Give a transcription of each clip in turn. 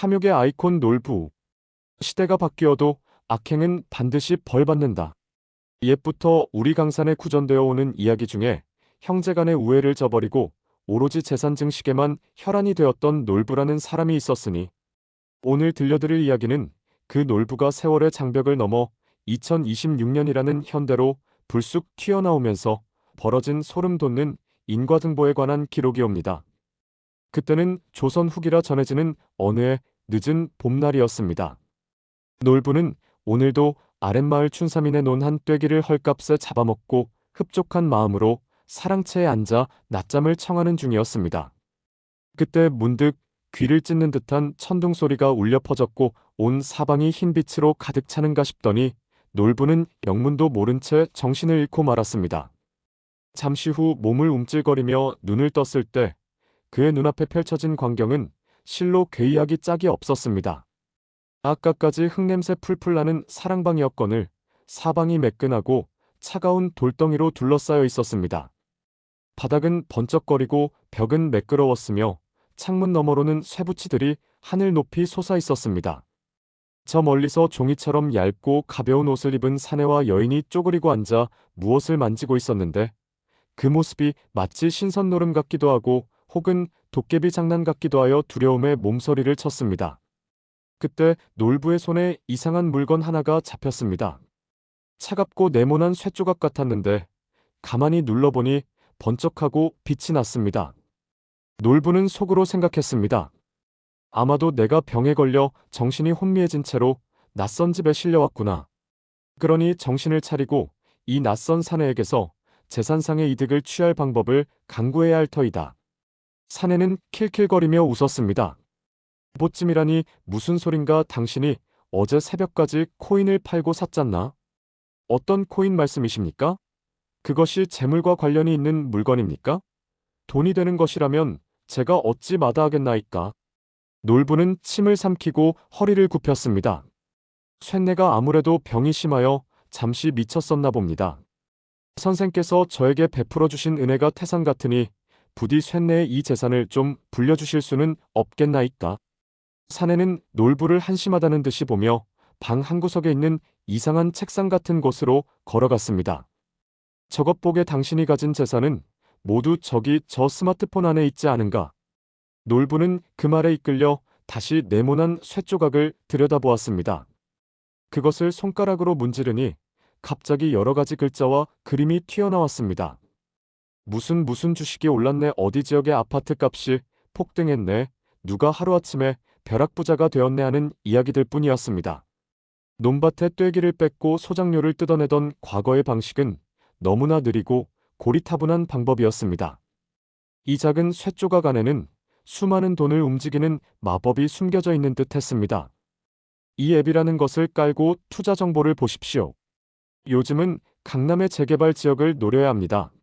탐욕의 아이콘 놀부. 시대가 바뀌어도 악행은 반드시 벌받는다. 옛부터 우리 강산에 구전되어 오는 이야기 중에 형제간의 우애를 저버리고 오로지 재산 증식에만 혈안이 되었던 놀부라는 사람이 있었으니, 오늘 들려드릴 이야기는 그 놀부가 세월의 장벽을 넘어 2026년이라는 현대로 불쑥 튀어나오면서 벌어진 소름 돋는 인과등보에 관한 기록이옵니다. 그때는 조선 후기라 전해지는 어느 해 늦은 봄날이었습니다. 놀부는 오늘도 아랫마을 춘삼인의 논 한 떼기를 헐값에 잡아먹고 흡족한 마음으로 사랑채에 앉아 낮잠을 청하는 중이었습니다. 그때 문득 귀를 찢는 듯한 천둥 소리가 울려 퍼졌고 온 사방이 흰빛으로 가득 차는가 싶더니 놀부는 영문도 모른 채 정신을 잃고 말았습니다. 잠시 후 몸을 움찔거리며 눈을 떴을 때 그의 눈앞에 펼쳐진 광경은 실로 괴이하기 짝이 없었습니다. 아까까지 흙냄새 풀풀 나는 사랑방이었거늘 사방이 매끈하고 차가운 돌덩이로 둘러싸여 있었습니다. 바닥은 번쩍거리고 벽은 매끄러웠으며 창문 너머로는 쇠붙이들이 하늘 높이 솟아 있었습니다. 저 멀리서 종이처럼 얇고 가벼운 옷을 입은 사내와 여인이 쪼그리고 앉아 무엇을 만지고 있었는데, 그 모습이 마치 신선놀음 같기도 하고 혹은 도깨비 장난 같기도 하여 두려움에 몸서리를 쳤습니다. 그때 놀부의 손에 이상한 물건 하나가 잡혔습니다. 차갑고 네모난 쇠조각 같았는데 가만히 눌러보니 번쩍하고 빛이 났습니다. 놀부는 속으로 생각했습니다. 아마도 내가 병에 걸려 정신이 혼미해진 채로 낯선 집에 실려왔구나. 그러니 정신을 차리고 이 낯선 사내에게서 재산상의 이득을 취할 방법을 강구해야 할 터이다. 사내는 킬킬거리며 웃었습니다. 보찜이라니 무슨 소린가. 당신이 어제 새벽까지 코인을 팔고 샀잖나. 어떤 코인 말씀이십니까? 그것이 재물과 관련이 있는 물건입니까? 돈이 되는 것이라면 제가 어찌 마다하겠나이까. 놀부는 침을 삼키고 허리를 굽혔습니다. 쇳내가 아무래도 병이 심하여 잠시 미쳤었나 봅니다. 선생께서 저에게 베풀어 주신 은혜가 태산 같으니 부디 쇳내의 이 재산을 좀 불려주실 수는 없겠나이까. 사내는 놀부를 한심하다는 듯이 보며 방 한구석에 있는 이상한 책상 같은 곳으로 걸어갔습니다. 저것 보게 당신이 가진 재산은 모두 저기 저 스마트폰 안에 있지 않은가. 놀부는 그 말에 이끌려 다시 네모난 쇠조각을 들여다보았습니다. 그것을 손가락으로 문지르니 갑자기 여러 가지 글자와 그림이 튀어나왔습니다. 무슨 주식이 올랐네. 어디 지역의 아파트 값이 폭등했네. 누가 하루아침에 벼락부자가 되었네 하는 이야기들 뿐이었습니다. 논밭에 떼기를 뺏고 소작료를 뜯어내던 과거의 방식은 너무나 느리고 고리타분한 방법이었습니다. 이 작은 쇠조각 안에는 수많은 돈을 움직이는 마법이 숨겨져 있는 듯 했습니다. 이 앱이라는 것을 깔고 투자 정보를 보십시오. 요즘은 강남의 재개발 지역을 노려야 합니다.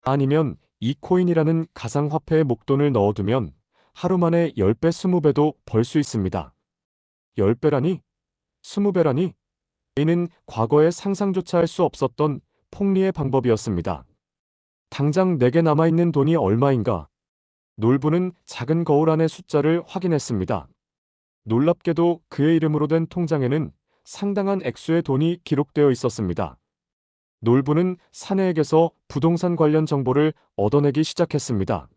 아니면 이 코인이라는 가상화폐에 목돈을 넣어두면 하루 만에 10배, 20배도 벌 수 있습니다. 10배라니? 20배라니? 이는 과거에 상상조차 할 수 없었던 폭리의 방법이었습니다. 당장 내게 남아있는 돈이 얼마인가? 놀부는 작은 거울 안의 숫자를 확인했습니다. 놀랍게도 그의 이름으로 된 통장에는 상당한 액수의 돈이 기록되어 있었습니다. 놀부는 사내에게서 부동산 관련 정보를 얻어내기 시작했습니다.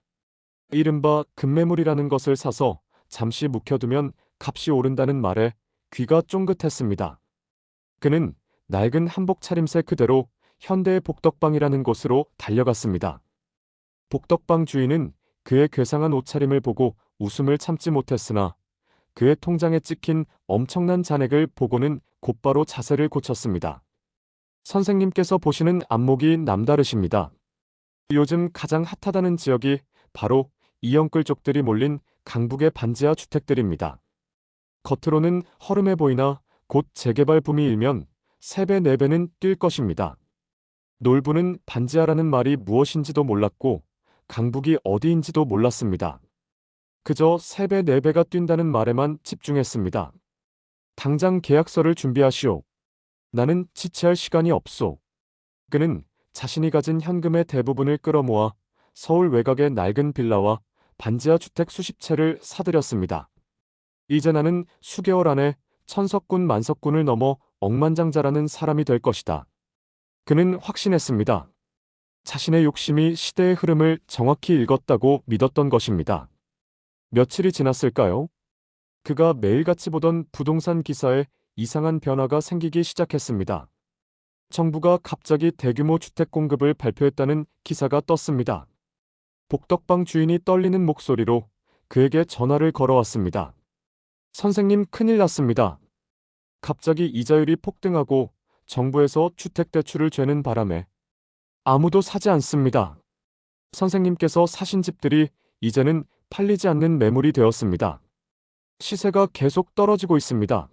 이른바 급매물이라는 것을 사서 잠시 묵혀두면 값이 오른다는 말에 귀가 쫑긋했습니다. 그는 낡은 한복 차림새 그대로 현대의 복덕방이라는 곳으로 달려갔습니다. 복덕방 주인은 그의 괴상한 옷차림을 보고 웃음을 참지 못했으나 그의 통장에 찍힌 엄청난 잔액을 보고는 곧바로 자세를 고쳤습니다. 선생님께서 보시는 안목이 남다르십니다. 요즘 가장 핫하다는 지역이 바로 이영끌족들이 몰린 강북의 반지하 주택들입니다. 겉으로는 허름해 보이나 곧 재개발 붐이 일면 3배, 4배는 뛸 것입니다. 놀부는 반지하라는 말이 무엇인지도 몰랐고 강북이 어디인지도 몰랐습니다. 그저 3배, 4배가 뛴다는 말에만 집중했습니다. 당장 계약서를 준비하시오. 나는 지체할 시간이 없소. 그는 자신이 가진 현금의 대부분을 끌어모아 서울 외곽의 낡은 빌라와 반지하 주택 수십 채를 사들였습니다. 이제 나는 수개월 안에 천석군 만석군을 넘어 억만장자라는 사람이 될 것이다. 그는 확신했습니다. 자신의 욕심이 시대의 흐름을 정확히 읽었다고 믿었던 것입니다. 며칠이 지났을까요? 그가 매일같이 보던 부동산 기사에 이상한 변화가 생기기 시작했습니다. 정부가 갑자기 대규모 주택 공급을 발표했다는 기사가 떴습니다. 복덕방 주인이 떨리는 목소리로 그에게 전화를 걸어왔습니다. 선생님, 큰일 났습니다. 갑자기 이자율이 폭등하고 정부에서 주택대출을 죄는 바람에 아무도 사지 않습니다. 선생님께서 사신 집들이 이제는 팔리지 않는 매물이 되었습니다. 시세가 계속 떨어지고 있습니다.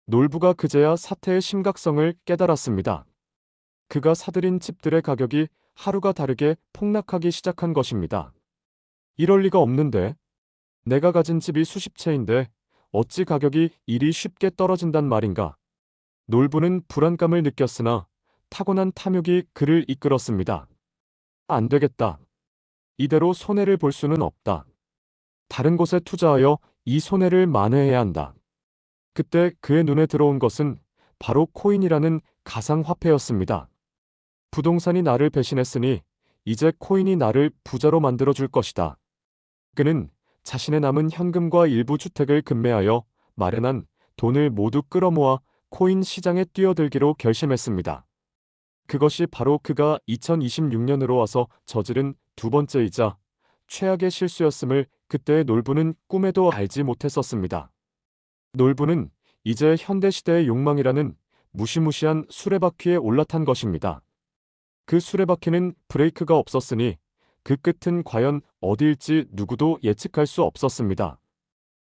놀부가 그제야 사태의 심각성을 깨달았습니다. 그가 사들인 집들의 가격이 하루가 다르게 폭락하기 시작한 것입니다. 이럴 리가 없는데. 내가 가진 집이 수십 채인데 어찌 가격이 이리 쉽게 떨어진단 말인가. 놀부는 불안감을 느꼈으나 타고난 탐욕이 그를 이끌었습니다. 안 되겠다. 이대로 손해를 볼 수는 없다. 다른 곳에 투자하여 이 손해를 만회해야 한다. 그때 그의 눈에 들어온 것은 바로 코인이라는 가상화폐였습니다. 부동산이 나를 배신했으니 이제 코인이 나를 부자로 만들어줄 것이다. 그는 자신의 남은 현금과 일부 주택을 급매하여 마련한 돈을 모두 끌어모아 코인 시장에 뛰어들기로 결심했습니다. 그것이 바로 그가 2026년으로 와서 저지른 두 번째이자 최악의 실수였음을 그때의 놀부는 꿈에도 알지 못했었습니다. 놀부는 이제 현대시대의 욕망이라는 무시무시한 수레바퀴에 올라탄 것입니다. 그 수레바퀴는 브레이크가 없었으니 그 끝은 과연 어디일지 누구도 예측할 수 없었습니다.